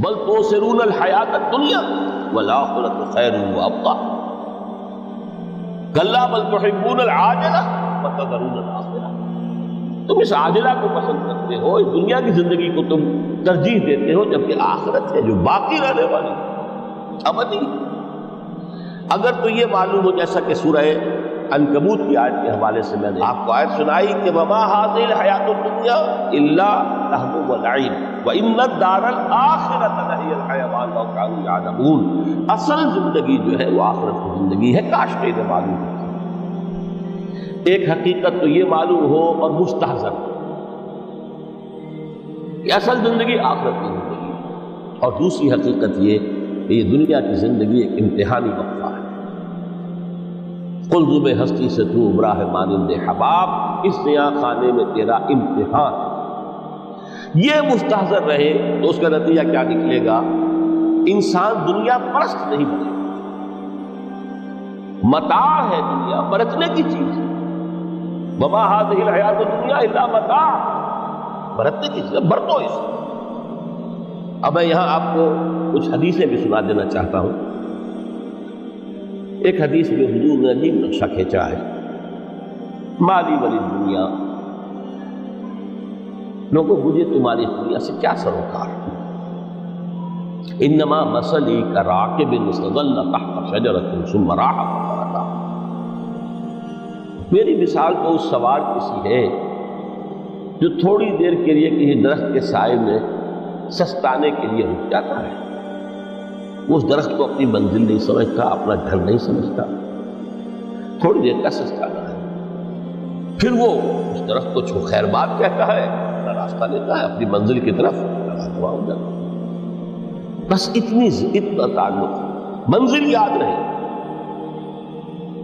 بل تؤثرون الحیات الدنیا والآخرۃ خیر وابقیٰ کلا بل تحبون العاجلہ وتذرون الآخرہ، تم اس عاجلہ کو پسند کرتے ہو، اس دنیا کی زندگی کو تم ترجیح دیتے ہو، جبکہ آخرت ہے جو باقی رہنے والی ابدی۔ اگر تو یہ معلوم ہو، جیسا کہ سورہ عنکبوت کی آیت کے حوالے سے میں نے آپ کو آیت سنائی کہ وما هذه الحیات الدنیا الا لہو ولعب وان الدار الاخرۃ لہی الحیوان لو کانوا یعلمون، اصل زندگی جو ہے وہ آخرت کی زندگی ہے، کاش کہ انہیں معلوم ہو۔ ایک حقیقت تو یہ معلوم ہو اور مستحضر ہو کہ اصل زندگی آخرت کی زندگی ہے، اور دوسری حقیقت یہ کہ یہ دنیا کی زندگی ایک امتحانی وقفہ ہے۔ قلزم ہستی سے تو ابراہ مانند حباب، اس نیا خانے میں تیرا امتحان ہے۔ یہ مستحضر رہے تو اس کا نتیجہ کیا نکلے گا؟ انسان دنیا پرست نہیں بنے گا۔ متاع ہے دنیا، برتنے کی چیز ہے۔ وما هذه الحیات الدنیا الا متاع، برتنے کی چیز ہے، برتو اس۔ اب میں یہاں آپ کو کچھ حدیثیں بھی سنا دینا چاہتا ہوں۔ ایک حدیث میں حضور نے عجیب نقشہ کھینچا ہے، مالی ولی دنیا، لوگوں مجھے تمہاری دنیا سے کیا سروکار؟ انما مثلی کراکب استظل تحت شجرۃ ثم راح فترکھا، میری مثال تو اس سوار کسی ہے جو تھوڑی دیر کے لیے کسی درخت کے سائے میں سستانے کے لیے رک جاتا ہے۔ اس درخت کو اپنی منزل نہیں سمجھتا، اپنا گھر نہیں سمجھتا، تھوڑی دیر کا سستانا ہے، پھر وہ اس درخت کو چھو خیر بات کہتا ہے، اپنا راستہ لیتا ہے، اپنی منزل کی طرف رواں ہو جاتا ہے۔ بس اتنا تعلق، منزل یاد رہے۔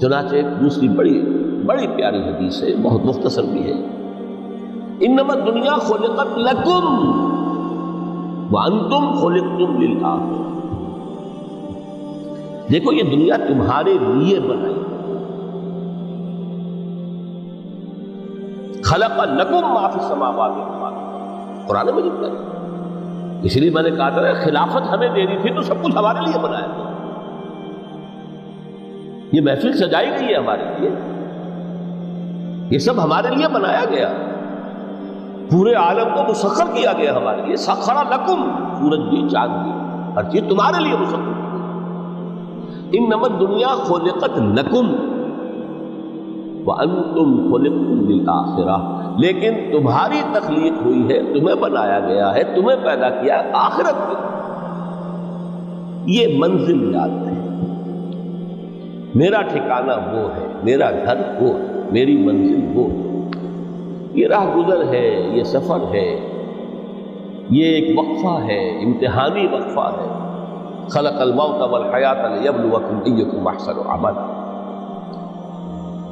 چنانچہ ایک دوسری بڑی پیاری حدیث ہے، بہت مختصر بھی ہے، انما الدنیا خلقت لکم وانتم خلقتم للآخرہ، دیکھو یہ دنیا تمہارے لیے بنائی، خلق لکم ما فی السماوات والارض، قرآن مجید میں، اس لیے میں نے کہا تھا خلافت ہمیں دینی تھی تو سب کچھ ہمارے لیے بنایا تھا۔ یہ محفل سجائی گئی ہے ہمارے لیے، یہ سب ہمارے لیے بنایا گیا، پورے عالم کو مسخر کیا گیا ہمارے لیے، سخر لکم، سورج بھی چاند بھی ہر چیز تمہارے لیے مسخر کی۔ انما الدنیا خلقت لکم وانتم خلقتم للآخرہ، لیکن تمہاری تخلیق ہوئی ہے، تمہیں بنایا گیا ہے، تمہیں پیدا کیا ہے آخرت کے۔ یہ منزل یاد ہے، میرا ٹھکانہ وہ ہے، میرا گھر وہ ہے، میری منزل وہ ہے، یہ راہ گزر ہے، یہ سفر ہے، یہ ایک وقفہ ہے، امتحانی وقفہ ہے۔ خلق الموت والحیات لیبلوکم ایکم احسن عملا۔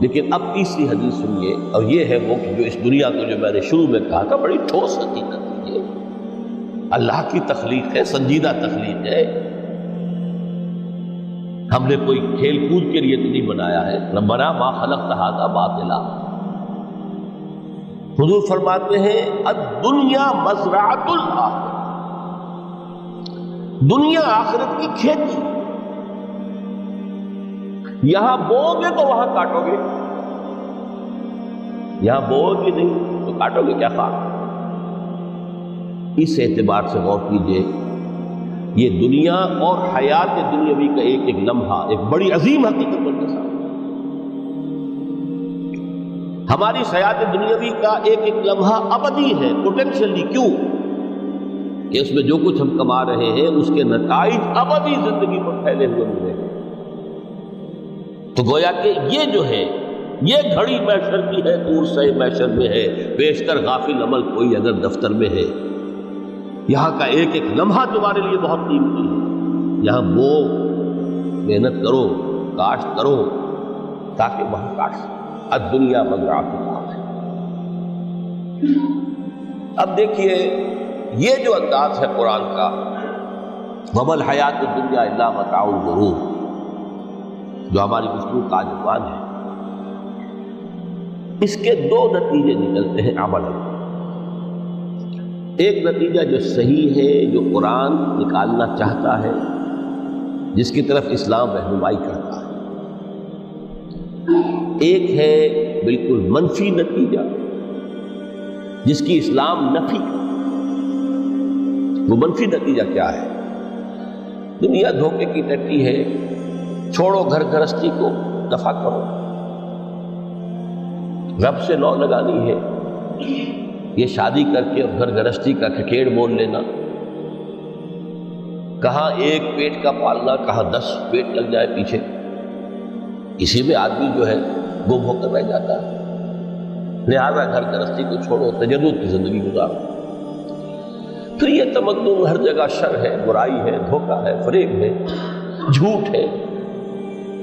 لیکن اب تیسری حدیث سنیے، اور یہ ہے وہ کہ جو اس دنیا کو جو میں نے شروع میں کہا تھا بڑی ٹھوس حقیقت ہے، اللہ کی تخلیق ہے، سنجیدہ تخلیق ہے، ہم نے کوئی کھیل کود کے لیے تو نہیں بنایا ہے۔ ربنا ما خلقت ھذا باطلا، حضور فرماتے ہیں الدنیا مزرعۃ الآخرہ، دنیا آخرت کی کھیتی، یہاں بوؤ گے تو وہاں کاٹو گے، یہاں بوؤ گے نہیں تو کاٹو گے کیا خاک۔ اس اعتبار سے غور کیجئے، یہ دنیا اور حیات دنیاوی کا ایک ایک لمحہ ایک بڑی عظیم حقیقت بن کے سامنے، ہماری حیات دنیاوی کا ایک ایک لمحہ ابدی ہے، پوٹینشلی، کیوں کہ اس میں جو کچھ ہم کما رہے ہیں اس کے نتائج ابدی زندگی پر پھیلے ہوئے ملے گا۔ تو گویا کہ یہ جو ہے، یہ گھڑی محشر کی ہے، دور سے محشر میں ہے، بیشتر غافل عمل کوئی اگر دفتر میں ہے، یہاں کا ایک ایک لمحہ تمہارے لیے بہت قیمتی ہے، یہاں بو محنت کرو، کاشت کرو تاکہ وہاں کاٹ سکو۔ الدنیا مزرعۃ الآخرہ۔ اب دیکھیے یہ جو انداز ہے قرآن کا، وَمَا الْحَيَاةُ الدُّنْيَا إِلَّا مَتَاعُ الْغُرُورِ، جو ہماری گفتگو کا عنوان ہے، اس کے دو نتیجے نکلتے ہیں عمل۔ ایک نتیجہ جو صحیح ہے، جو قرآن نکالنا چاہتا ہے، جس کی طرف اسلام رہنمائی کرتا ہے، ایک ہے بالکل منفی نتیجہ جس کی اسلام نفی کرتا ہے۔ وہ منفی نتیجہ کیا ہے؟ دنیا دھوکے کی ٹٹی ہے، چھوڑو گھر گرہستی کو، دفع کرو، رب سے لو لگانی ہے۔ یہ شادی کر کے اور گھر گرہستی کا کھکیڑ بول لینا، کہاں ایک پیٹ کا پالنا، کہاں 10 پیٹ لگ جائے پیچھے، اسی میں آدمی جو ہے گم ہو کر رہ جاتا ہے۔ لہذا گھر گرہستی کو چھوڑو، تجدد کی زندگی گزارو۔ پھر یہ تمدن ہر جگہ شر ہے، برائی ہے، دھوکہ ہے، فریب ہے، جھوٹ ہے،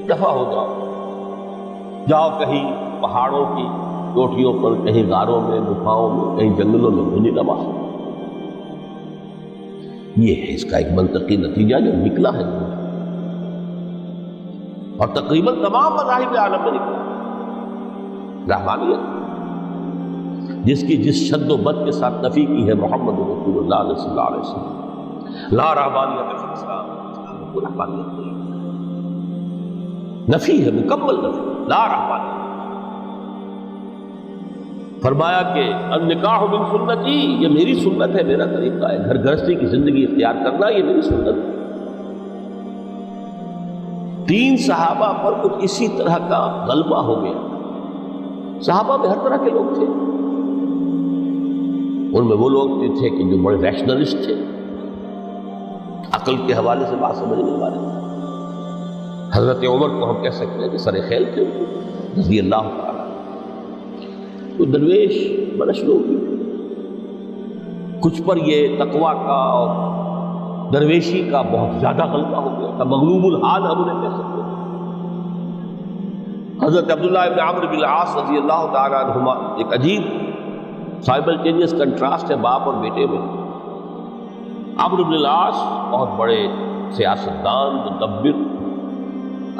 دفع ہو جاؤ، جاؤ کہیں پہاڑوں کی چوٹیوں پر، کہیں غاروں میں، گفاؤں میں، کہیں جنگلوں میں بھونی نماز۔ یہ ہے اس کا ایک منطقی نتیجہ جو نکلا ہے، اور تقریباً تمام مذاہب عالم میں نکلا۔ رحمانیت جس کی جس شد و بد کے ساتھ نفی کی ہے محمد رسول اللہ صلی اللہ علیہ وسلم، لا رحمانیت فی الاسلام، اسلام کو رحمانیت نہیں، نفی ہے، مکمل نفی، لا رحمانیت۔ فرمایا کہ النکاح من سنتی، یہ میری سنت ہے، میرا طریقہ ہے، گھر گرہستی کی زندگی اختیار کرنا یہ میری سنت ہے۔ 3 صحابہ پر کچھ اسی طرح کا غلبہ ہو گیا۔ صحابہ میں ہر طرح کے لوگ تھے، ان میں وہ لوگ بھی تھے کہ جو بڑے ریشنلسٹ تھے، عقل کے حوالے سے بات سمجھنے والے تھے۔ حضرت عمر کو ہم کہہ سکتے ہیں کہ سر خیل تھے رضی اللہ تعالیٰ۔ تو درویش بڑش لوگ بھی تھے، کچھ پر یہ تقویٰ کا اور درویشی کا بہت زیادہ غلبہ ہو گیا تھا، مغلوب الحال ہم انہیں کہہ سکتے ہیں۔ حضرت عبداللہ ابن عمرو بن العاص رضی اللہ تعالیٰ عنہما، ایک عجیب سائملٹینیس کنٹراسٹ ہے باپ اور بیٹے میں۔ عمرو بن العاص بہت بڑے سیاستدان، مدبر،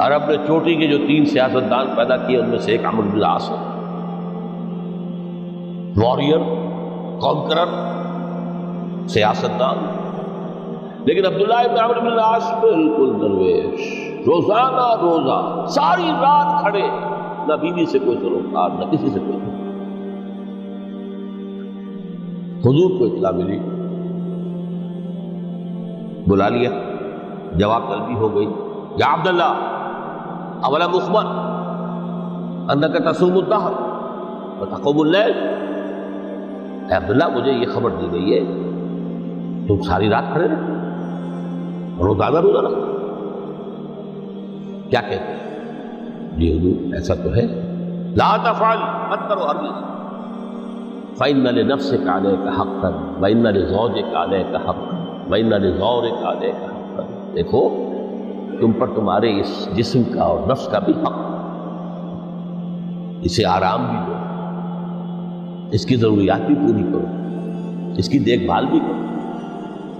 عرب نے چوٹی کے جو 3 سیاستدان پیدا کیے ان میں سے ایک عمرو بن العاص ہے، واریر، کانکرر، سیاستدان۔ لیکن عبداللہ ابن عمرو بن العاص بالکل درویش، روزانہ روزہ ساری رات کھڑے، نہ بیوی سے کوئی سروکار، نہ کسی سے کوئی۔ حضور کو اطلاع ملی، بلا لیا، جواب طلبی ہو گئی، یا عبداللہ اولا مخبر انک تصوم الدہر وتقوم اللیل، اے عبداللہ مجھے یہ خبر دی گئی ہے تم ساری رات کھڑے رہے، روزانہ روزہ رکھتے، کیا کہتے ہیں؟ جی حضور ایسا تو ہے۔ لا تفعل، مت کرو ہرگز۔ فإن لنفسك عليك حقا وإن لزوجك عليك حقا وإن لزورك عليك حقا، دیکھو تم پر تمہارے اس جسم کا اور نفس کا بھی حق، اسے آرام بھی دو، اس کی ضروریات بھی پوری کرو، اس کی دیکھ بھال بھی کرو،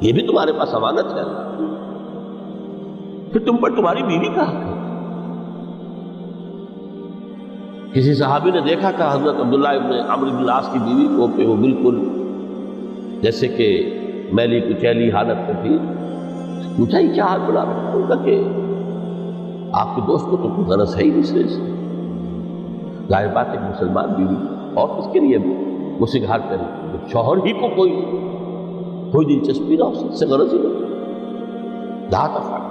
یہ بھی تمہارے پاس امانت ہے۔ پھر تم پر تمہاری بیوی کا حق ہے۔ کسی صحابی نے دیکھا تھا حضرت عبداللہ ابن عمرو بن العاص کی بیوی کو کہ وہ بالکل جیسے کہ میلی کچیلی حالت میں تھی، پوچھا یہ کیا حال بنا رہا ہے؟ کہ آپ کے دوست کو تو کوئی غرض ہے ہی نہیں سے، ظاہر بات ہے مسلمان بیوی اور اس کے لیے وہ سگھار کرے، شوہر ہی کو کوئی دلچسپی نہ ہو، اس سے غرض ہی نہیں، لا تفعل۔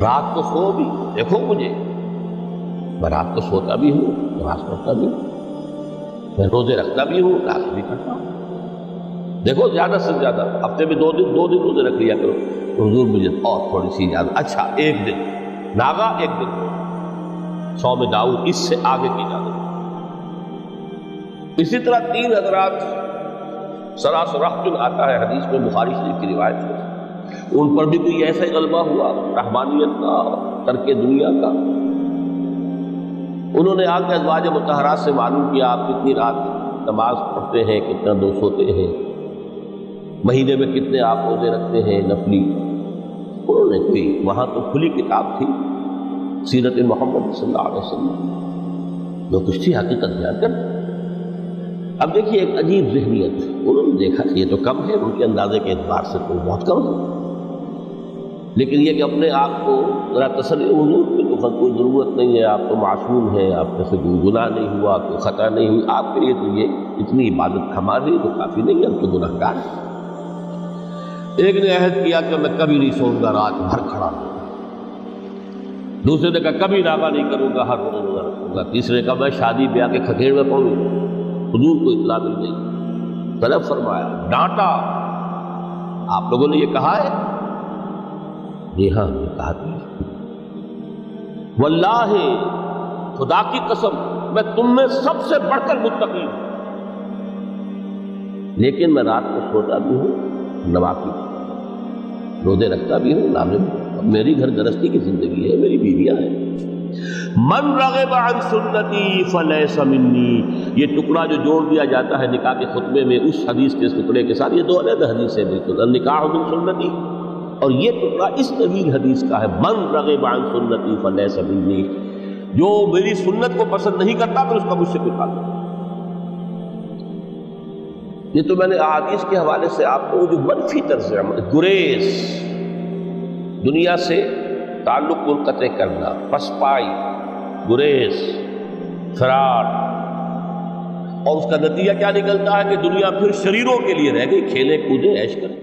رات کو سو بھی، دیکھو مجھے، میں رات کو سوتا بھی ہوں، نماز پڑھتا بھی ہوں، میں روزے رکھتا بھی ہوں، نماز بھی کرتا ہوں، دیکھو زیادہ سے زیادہ ہفتے میں 2 دن روزے رکھ لیا کرو۔ حضور مجھے اور تھوڑی سی اجازت، اچھا 1 دن ناغا، 1 دن صوم داؤد، اس سے آگے کی اجازت۔ اسی طرح 3 حضرات سراس رحمت آتا ہے حدیث میں، بخاری شریف کی روایت ہے، ان پر بھی کوئی ایسا ہی غلبہ ہوا رحمانیت کا، ترک دنیا کا۔ انہوں نے آ کے ازواج مطہرات سے معلوم کیا آپ کتنی رات نماز پڑھتے ہیں، کتنا دو سوتے ہیں، مہینے میں کتنے آپ روزے رکھتے ہیں نفلی۔ انہوں نے کوئی، وہاں تو کھلی کتاب تھی سیرت محمد صلی اللہ علیہ وسلم، جو کچھ تھی حقیقت بیان کر، اب دیکھیے ایک عجیب ذہنیت، انہوں نے دیکھا کہ یہ تو کم ہے، ان کے اندازے کے اعتبار سے تو بہت کم ہے، لیکن یہ کہ اپنے آپ کو ذرا تسلی، حضور کی تو کوئی ضرورت نہیں ہے، آپ تو معصوم ہیں، آپ میں سے کوئی گناہ نہیں ہوا، کوئی خطا نہیں ہوئی، آپ کے لیے تو یہ اتنی عبادت ہماری تو کافی نہیں ہے، ہم تو گنہگار ہیں۔ ایک نے عہد کیا کہ میں کبھی نہیں سوؤں گا، رات بھر کھڑا ہوں، دوسرے نے کہا کبھی ناغہ نہیں کروں گا، ہر روز روزہ رکھوں گا، تیسرے نے کہا میں شادی بیاہ کے کھکیڑ میں پڑوں گا، حضور کو اطلاع مل گئی، طلب فرمایا، ڈانٹا، آپ لوگوں نے یہ کہا ہے؟ جی ہاں یہ کہا تھی، واللہ خدا کی قسم میں تم میں سب سے بڑھ کر متقی ہوں، لیکن میں رات کو سوتا بھی ہوں، نوافل روزے رکھتا بھی ہوں، نازل بھی ہوں، میری گھر گرستی کی زندگی ہے، میری بیویاں ہیں۔ من رغب عن سنتی فلیس منی، یہ ٹکڑا جو جوڑ دیا جاتا ہے نکاح کے خطبے میں اس حدیث کے اس ٹکڑے کے ساتھ، یہ دو علیحدہ حدیث ہے بالکل، النکاح من سنتی، اور یہ ٹکڑا اس طویل حدیث کا ہے، من رغب عن سنتی فلیس منی، جو میری سنت کو پسند نہیں کرتا پھر اس کا مجھ سے کوئی تعلق نہیں۔ یہ تو میں نے احادیث کے حوالے سے آپ کو جو منفی طرز عمل، گریز، دنیا سے تعلق منقطع کرنا، پسپائی، گریز، فرار، اور اس کا نتیجہ کیا نکلتا ہے کہ دنیا پھر شریروں کے لیے رہ گئی، کھیلیں کودیں عیش کریں۔